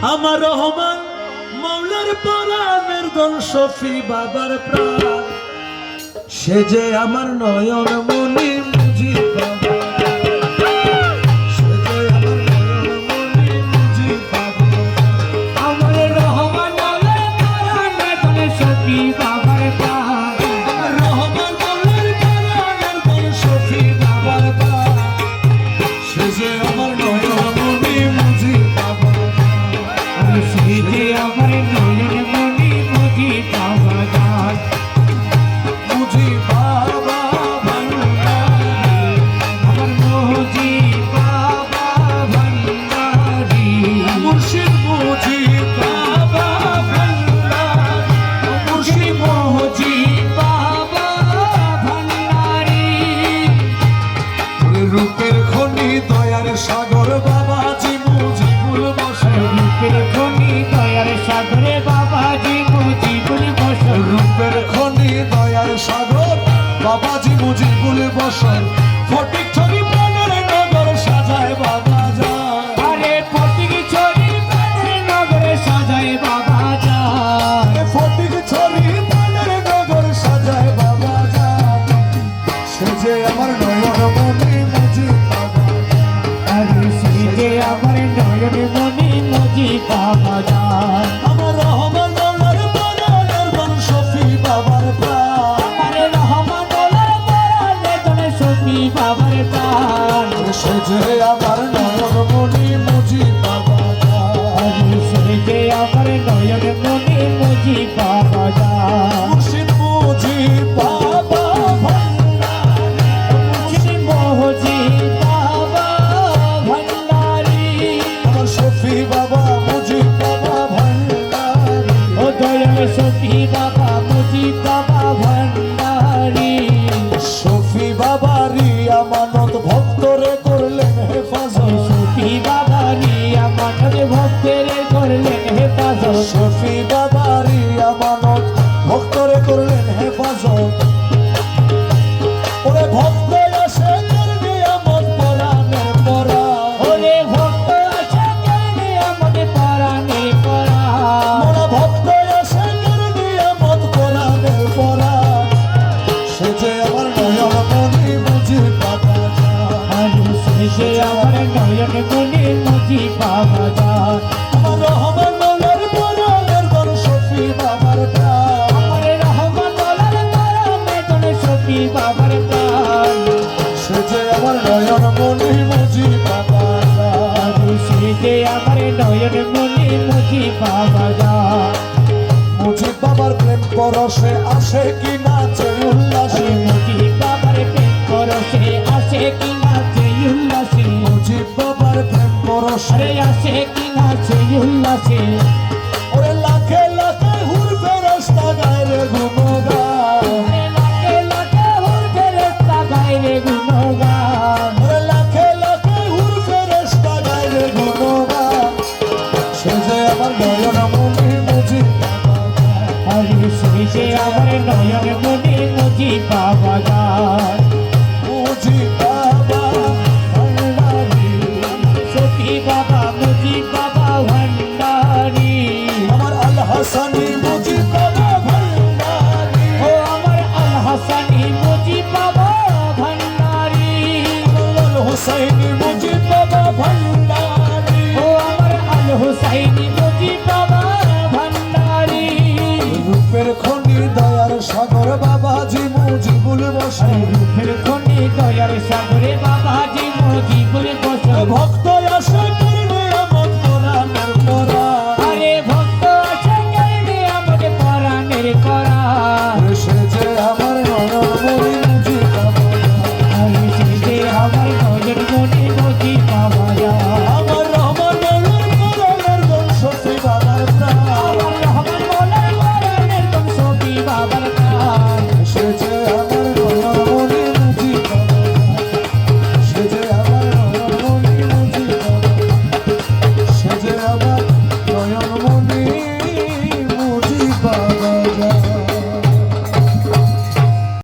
আমার রহমান মৌলার পরাণের দন শফি বাবার প্রাণ সে যে আমার নয়ন মনি মুজি বাবা সে যে আমার নয়ন মনি মুজি বাবা আমার রহমান মৌলার পরাণের দন শফি বাবার প্রাণ আমার রহমান মৌলার পরাণের দন শফি বাবার প্রাণ সে যে আমার নয়ন মনি মুজি বাবা সে যে আমার নয়ন মনি মুজি বাবা দাস মুজি বাবা ভান্ডারি আমার মুজি বাবা ভান্ডারি মুর্শিদ মুজি বাবা ভান্ডারি মুর্শিদ মুজি বাবা ভান্ডারি রূপের খনি দয়ার সাগর বাবাজি মুজিবুল বসর রূপের খনি দয়ার সাগরে বাবাজি মুজিবুল বসর রূপের খনি দয়ার সাগর বাবাজি মুজিবুল বসর ফটিক ছড়ি প্রাণের নগর সাজায় বাবা যায় আরে ফটিক ছড়ি প্রাণের নগরে সাজায় বাবা যায় ফটিক ছড়ি প্রাণের নগর সাজায় বাবা যায় সে যে আমার নয়ন মনি মুজি বাবা আরে সে যে আমার নয়ন মনি মুজি বাবা যায় আমার রহমান মৌলার পরাণের দন শফি বাবার প্রাণ আরে রহমান মৌলার পরাণের দন শফি বাবার প্রাণ সে যে আমার নয়ন মনি মুজি বাবা আরে সে যে আমার নয়ন মনি মুজি বাবা যায় মুর্শিদ মুজি বাবা ভান্ডারি মুর্শিদ মুজি বাবা ভান্ডারি আমার শফি বাবা মুজি বাবা ভান্ডারি ও দয়াল শফি বাবা মুজি বাবা ভান্ডারি শফি বাবারি আমানত ভক্তরে করলেন হেফাজত শফি বাবারি আমানত ভক্তের করলেন হেফাজত শফি বাবারি আমানত ভক্তরে করলেন হেফাজত ওরে ভক্ত আসে করবি আমত পরাণের পরা ওরে ভক্ত আসে কেনে আমাদের পরাণে পরা মোরা ভক্ত আসে করবি আমত পরাণের পরা সে যে আমার নয়ন মনি মুজি বাবা আলু সে আমার নয়ন মনি মুজি বাবা যায় আমার রহমান মৌলার পরাণের দন শফি বাবার প্রাণ আমার রহমান মৌলার পরাণে দন শফি বাবার প্রাণ সে যে আমার নয়ন মনি মুজি বাবা আলু সে যে আমার নয়ন মনি মুজি বাবা যায় মুজি বাবার প্রেম পরশে আসে কি নাচে উল্লাসে মুজি বাবার প্রেম পরশে আসে কি নাচে উল্লাসে মুজি বাবার প্রেম পরশে আরে আসে কি নাচে উল্লাসে ওরে লাখে লাখে হুর ফেরেশতা গায় রে গুণগান আরে লাখে লাখে হুর ফেরেশতা গায় রে গুণগান ওরে লাখে লাখে হুর ফেরেশতা গায় রে গুণগান সে যে আমার নয়ন মনি মুজি আরে সে যে আমার নয়ন মনি মুজি বাবা যায় মুজি বাবা ভান্ডারি সখী বাবা মুজি বাবা ভান্ডারি আমার আল হাসানি মুজি বাবা ভান্ডারি ও আমার আল হাসানি মুজি বাবা ভান্ডারি আল হুসাইনি মুজি বাবা ভান্ডারি ও আমার আল হুসাইনি মুজি বাবা ভান্ডারি রূপের খনি দয়ার সাগর বাবাজি মুজিবুল বসর রূপের খনি দয়ার সাগরে বাবাজি মুজিবুল বসর ভক্ত আসে